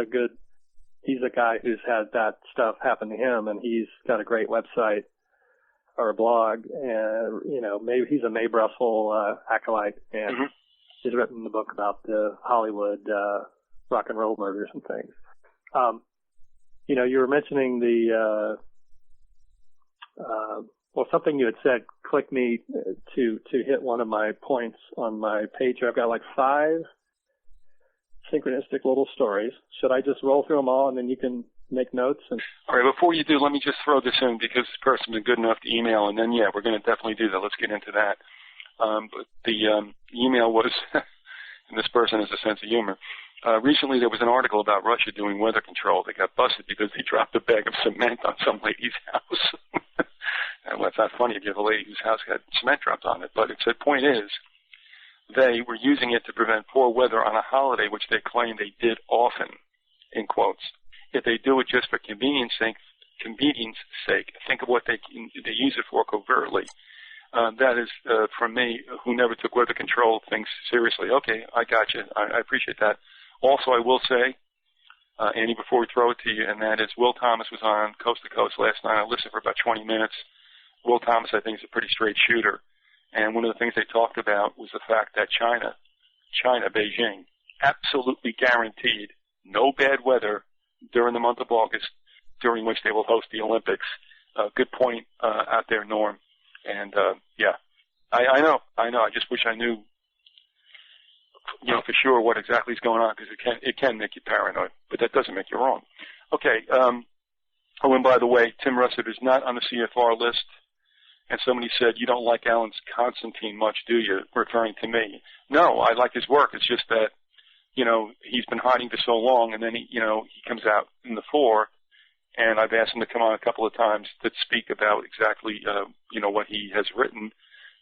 he's a guy who's had that stuff happen to him, and he's got a great website or a blog, and, maybe he's a Mae Brussel acolyte, and he's written the book about the Hollywood rock and roll murders and things. You were mentioning something you had said clicked me to hit one of my points on my page here. I've got 5 synchronistic little stories. Should I just roll through them all and then you can make notes? All right, before you do, let me just throw this in because this person's been good enough to email, and then, we're going to definitely do that. Let's get into that. But the email was, and this person has a sense of humor, recently there was an article about Russia doing weather control. They got busted because they dropped a bag of cement on some lady's house. And well, it's not funny if you have a lady whose house had cement dropped on it, but the point is they were using it to prevent poor weather on a holiday, which they claim they did often, in quotes. If they do it just for convenience sake, think of what they use it for covertly. That is, from me, who never took weather control things seriously. Okay, I got you. I appreciate that. Also, I will say, Andy, before we throw it to you, and that is Will Thomas was on Coast to Coast last night. I listened for about 20 minutes. Will Thomas, I think, is a pretty straight shooter. And one of the things they talked about was the fact that China, Beijing, absolutely guaranteed no bad weather during the month of August, during which they will host the Olympics. Good point out there, Norm. And, I know. I just wish I knew, for sure what exactly is going on, because it can make you paranoid, but that doesn't make you wrong. Okay. And by the way, Tim Russert is not on the CFR list. And somebody said, you don't like Alan Constantine much, do you? Referring to me. No, I like his work. It's just that, he's been hiding for so long, and then he comes out in the fore. And I've asked him to come on a couple of times to speak about exactly, what he has written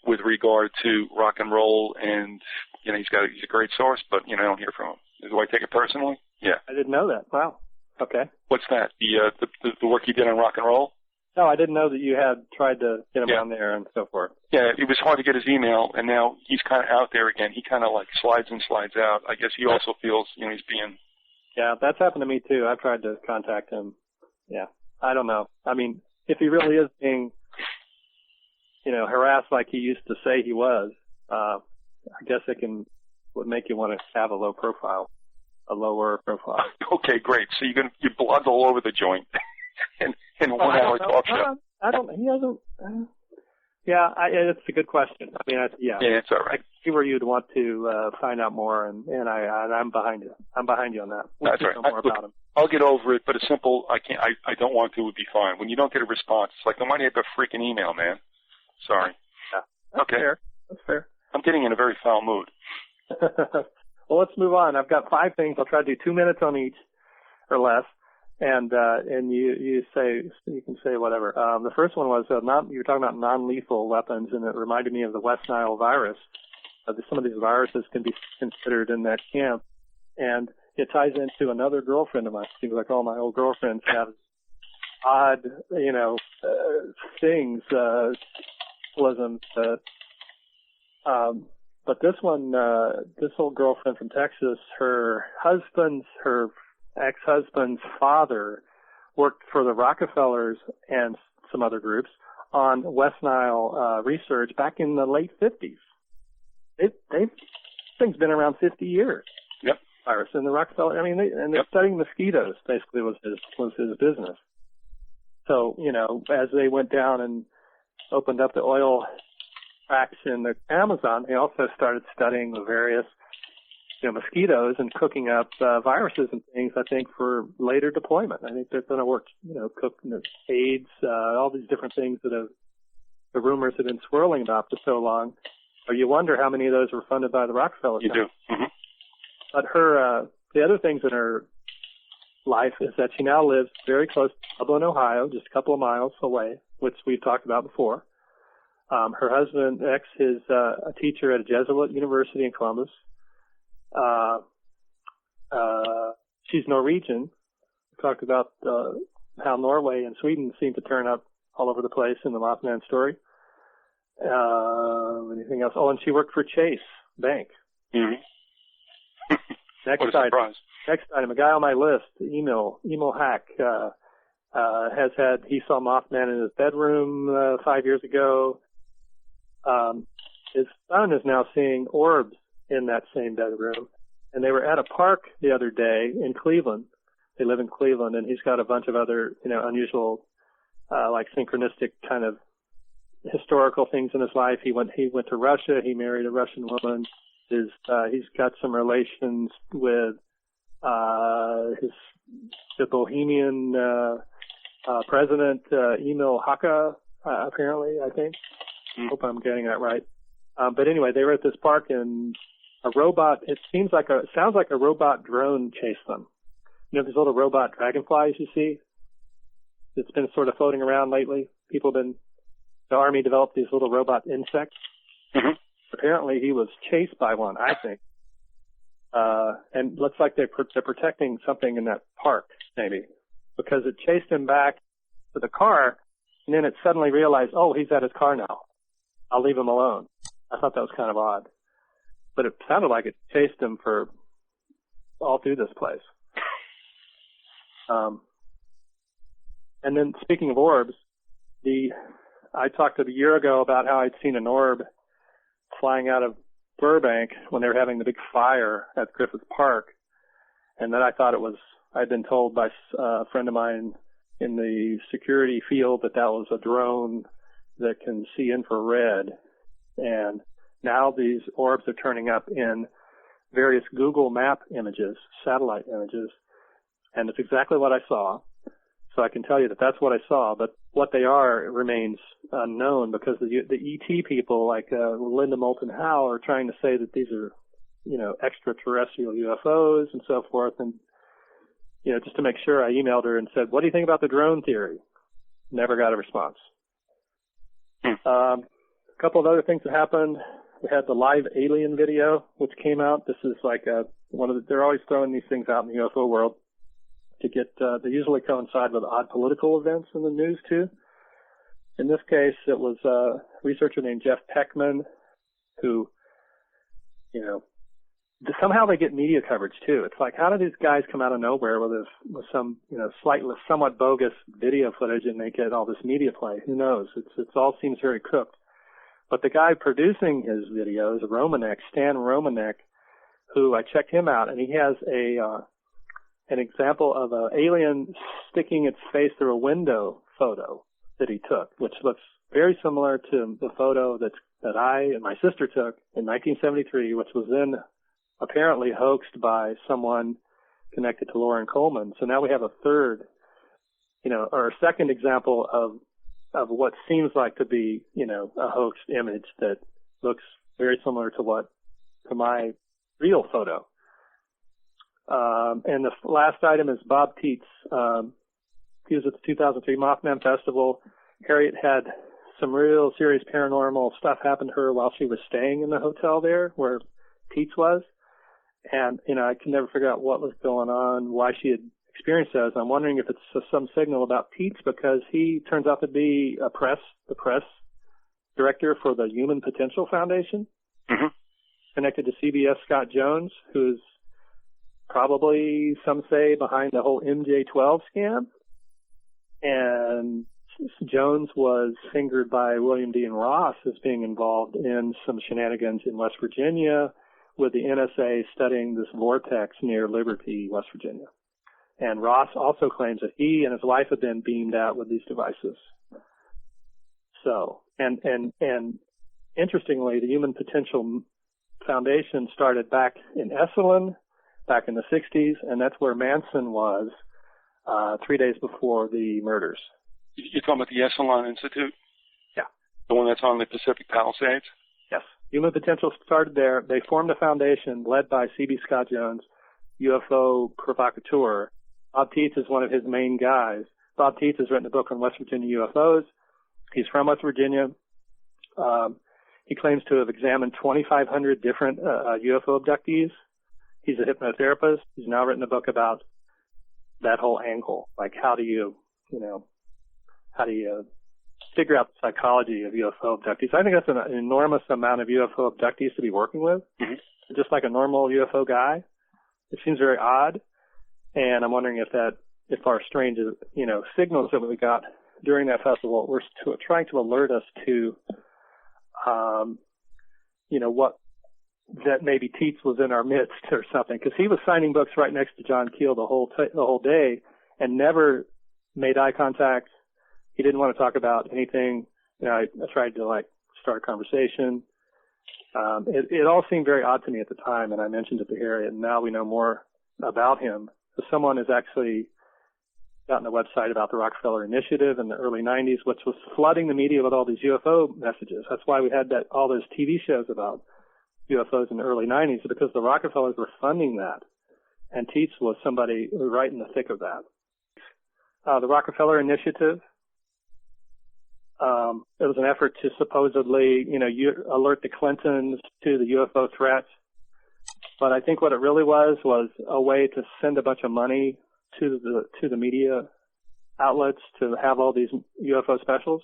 with regard to rock and roll. And, he's a great source, but, I don't hear from him. Do I take it personally? Yeah. I didn't know that. Wow. Okay. What's that? The work he did on rock and roll? No, I didn't know that you had tried to get him on there and so forth. Yeah, it was hard to get his email, and now he's kind of out there again. He kind of slides in, slides out. I guess he also feels, he's being... Yeah, that's happened to me too. I've tried to contact him. Yeah, I don't know. I mean, if he really is being, harassed like he used to say he was, I guess would make you want to have a lower profile. Okay, great. So you blood all over the joint in a 1 hour talk show. He hasn't. Yeah, it's a good question. I mean, Yeah, it's all right. I see where you'd want to find out more, and I'm behind you. I'm behind you on that. That's right. Know more about them. I'll get over it, but a simple I don't want to would be fine. When you don't get a response, it's like, no money, I have a freaking email, man. Sorry. Yeah, that's fair. That's fair. I'm getting in a very foul mood. Well, let's move on. I've got 5 things. I'll try to do 2 minutes on each or less. And you can say whatever. The first one was you were talking about non-lethal weapons, and it reminded me of the West Nile virus. Some of these viruses can be considered in that camp, and it ties into another girlfriend of mine. Seems like all my old girlfriends have odd, things, symbolism. But this one, this old girlfriend from Texas, her ex-husband's father worked for the Rockefellers and some other groups on West Nile research back in the late 50s. Thing's been around 50 years. Yep. Virus and the Rockefeller. I mean, they're studying mosquitoes. Basically, was his business. So as they went down and opened up the oil cracks in the Amazon, they also started studying the various mosquitoes and cooking up viruses and things, I think, for later deployment. I think they're going to work, cook AIDS, all these different things that the rumors have been swirling about for so long. So you wonder how many of those were funded by the Rockefellers. You do. Mm-hmm. But the other things in her life is that she now lives very close to Dublin, Ohio, just a couple of miles away, which we've talked about before. Her husband, is a teacher at a Jesuit university in Columbus. She's Norwegian. We talked about how Norway and Sweden seem to turn up all over the place in the Mothman story. Anything else? Oh, and she worked for Chase Bank. Mm-hmm. Next item, a guy on my list, emo hack, he saw Mothman in his bedroom 5 years ago. His son is now seeing orbs in that same bedroom. And they were at a park the other day in Cleveland. They live in Cleveland, and he's got a bunch of other, unusual, like synchronistic kind of historical things in his life. He went to Russia. He married a Russian woman. He's got some relations with the Bohemian president, Emil Haka, apparently, I think. Hope I'm getting that right. But anyway, they were at this park, and a robot, sounds like a robot drone chased them. These little robot dragonflies you see? It's been sort of floating around lately. The Army developed these little robot insects. Mm-hmm. Apparently he was chased by one, I think. And looks like they're protecting something in that park, maybe. Because it chased him back to the car, and then it suddenly realized, oh, he's at his car now. I'll leave him alone. I thought that was kind of odd. But it sounded like it chased him for all through this place. And then speaking of orbs, I talked a year ago about how I'd seen an orb flying out of Burbank when they were having the big fire at Griffith Park. And then I thought I'd been told by a friend of mine in the security field that was a drone that can see infrared. And now these orbs are turning up in various Google Map images, satellite images, and it's exactly what I saw. So I can tell you that that's what I saw, but what they are remains unknown because the ET people like Linda Moulton Howe are trying to say that these are, extraterrestrial UFOs and so forth. And, just to make sure, I emailed her and said, what do you think about the drone theory? Never got a response. A couple of other things that happened. We had the live alien video, which came out. This is like they're always throwing these things out in the UFO world to get, they usually coincide with odd political events in the news too. In this case, it was a researcher named Jeff Peckman who, somehow they get media coverage too. It's like, how do these guys come out of nowhere with some, somewhat bogus video footage and they get all this media play? Who knows? It all seems very cooked. But the guy producing his videos, Stan Romanek, who I checked him out, and he has an example of an alien sticking its face through a window photo that he took, which looks very similar to the photo that I and my sister took in 1973, which was then apparently hoaxed by someone connected to Lauren Coleman. So now we have a third, or a second example of what seems like to be, a hoaxed image that looks very similar to my real photo. And the last item is Bob Tietz. He was at the 2003 Mothman Festival. Harriet had some real serious paranormal stuff happen to her while she was staying in the hotel there where Tietz was. And, I could never figure out what was going on, why she had experienced those. I'm wondering if it's some signal about Tietz, because he turns out to be the press director for the Human Potential Foundation, connected to CBS Scott Jones, who's probably, some say, behind the whole MJ-12 scam. And Jones was fingered by William Dean Ross as being involved in some shenanigans in West Virginia with the NSA studying this vortex near Liberty, West Virginia. And Ross also claims that he and his wife have been beamed out with these devices. So, and interestingly, the Human Potential Foundation started back in Esalen, back in the 60s, and that's where Manson was 3 days before the murders. You're talking about the Esalen Institute? Yeah. The one that's on the Pacific Palisades? Yes. Human Potential started there. They formed a foundation led by C.B. Scott Jones, UFO provocateur. Bob Tietz is one of his main guys. Bob Tietz has written a book on West Virginia UFOs. He's from West Virginia. He claims to have examined 2,500 different UFO abductees. He's a hypnotherapist. He's now written a book about that whole angle. Like, how do you figure out the psychology of UFO abductees? I think that's an enormous amount of UFO abductees to be working with. Just like a normal UFO guy. It seems very odd. And I'm wondering if our strange, signals that we got during that festival were trying to alert us to, what, that maybe Tietz was in our midst or something. Because he was signing books right next to John Keel the whole day and never made eye contact. He didn't want to talk about anything. I tried to start a conversation. It all seemed very odd to me at the time, and I mentioned it to Harriet, and now we know more about him. So someone has actually gotten a website about the Rockefeller Initiative in the early 90s, which was flooding the media with all these UFO messages. That's why we had all those TV shows about UFOs in the early 90s, because the Rockefellers were funding that. And Tietz was somebody right in the thick of that. The Rockefeller Initiative, it was an effort to supposedly, alert the Clintons to the UFO threat. But I think what it really was a way to send a bunch of money to the media outlets to have all these UFO specials,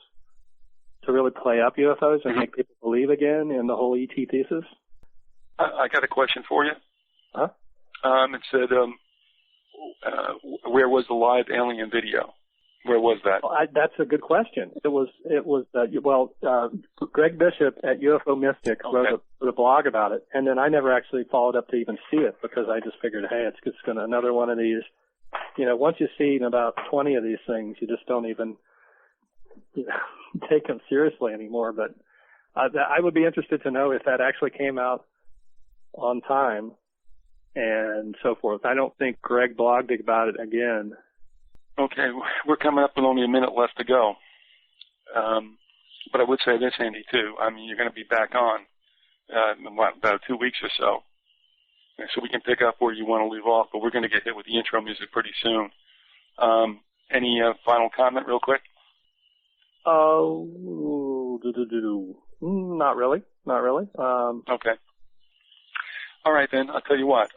to really play up UFOs and make people believe again in the whole ET thesis. I got a question for you. Huh? It said, where was the live alien video? Where was that? Well, that's a good question. It was Greg Bishop at UFO Mystic wrote a blog about it, and then I never actually followed up to even see it, because I just figured, hey, it's just going to another one of these. Once you see about 20 of these things, you just don't even take them seriously anymore. But I would be interested to know if that actually came out on time and so forth. I don't think Greg blogged about it again. Okay, we're coming up with only a minute left to go. But I would say this, Andy, too. I mean, you're going to be back on in about 2 weeks or so. And so we can pick up where you want to leave off, but we're going to get hit with the intro music pretty soon. Any final comment real quick? Not really. Okay. All right, then. I'll tell you what.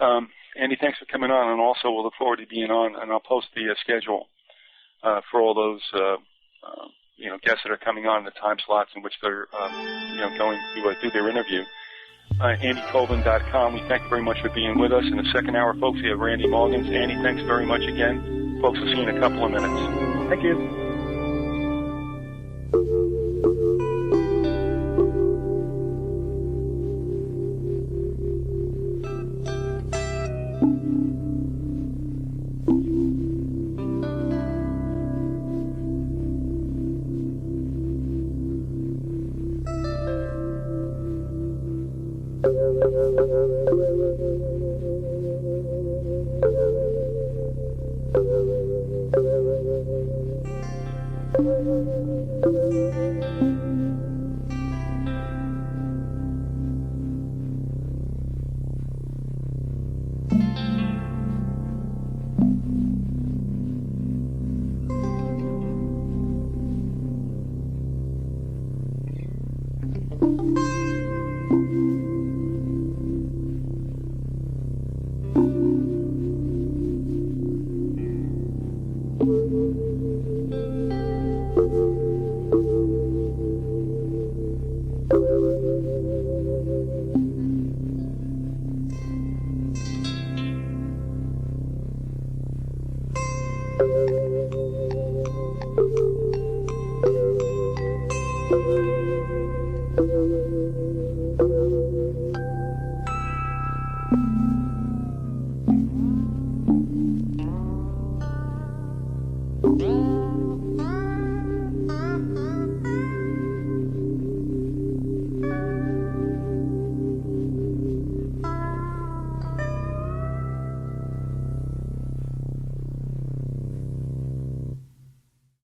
Andy, thanks for coming on, and also we'll look forward to being on, and I'll post the schedule for all those guests that are coming on, the time slots in which they're going to do their interview. AndyColvin.com. We thank you very much for being with us. In the second hour, folks, we have Randy Morgans. Andy, thanks very much again. Folks, we'll see you in a couple of minutes. Thank you. Bye.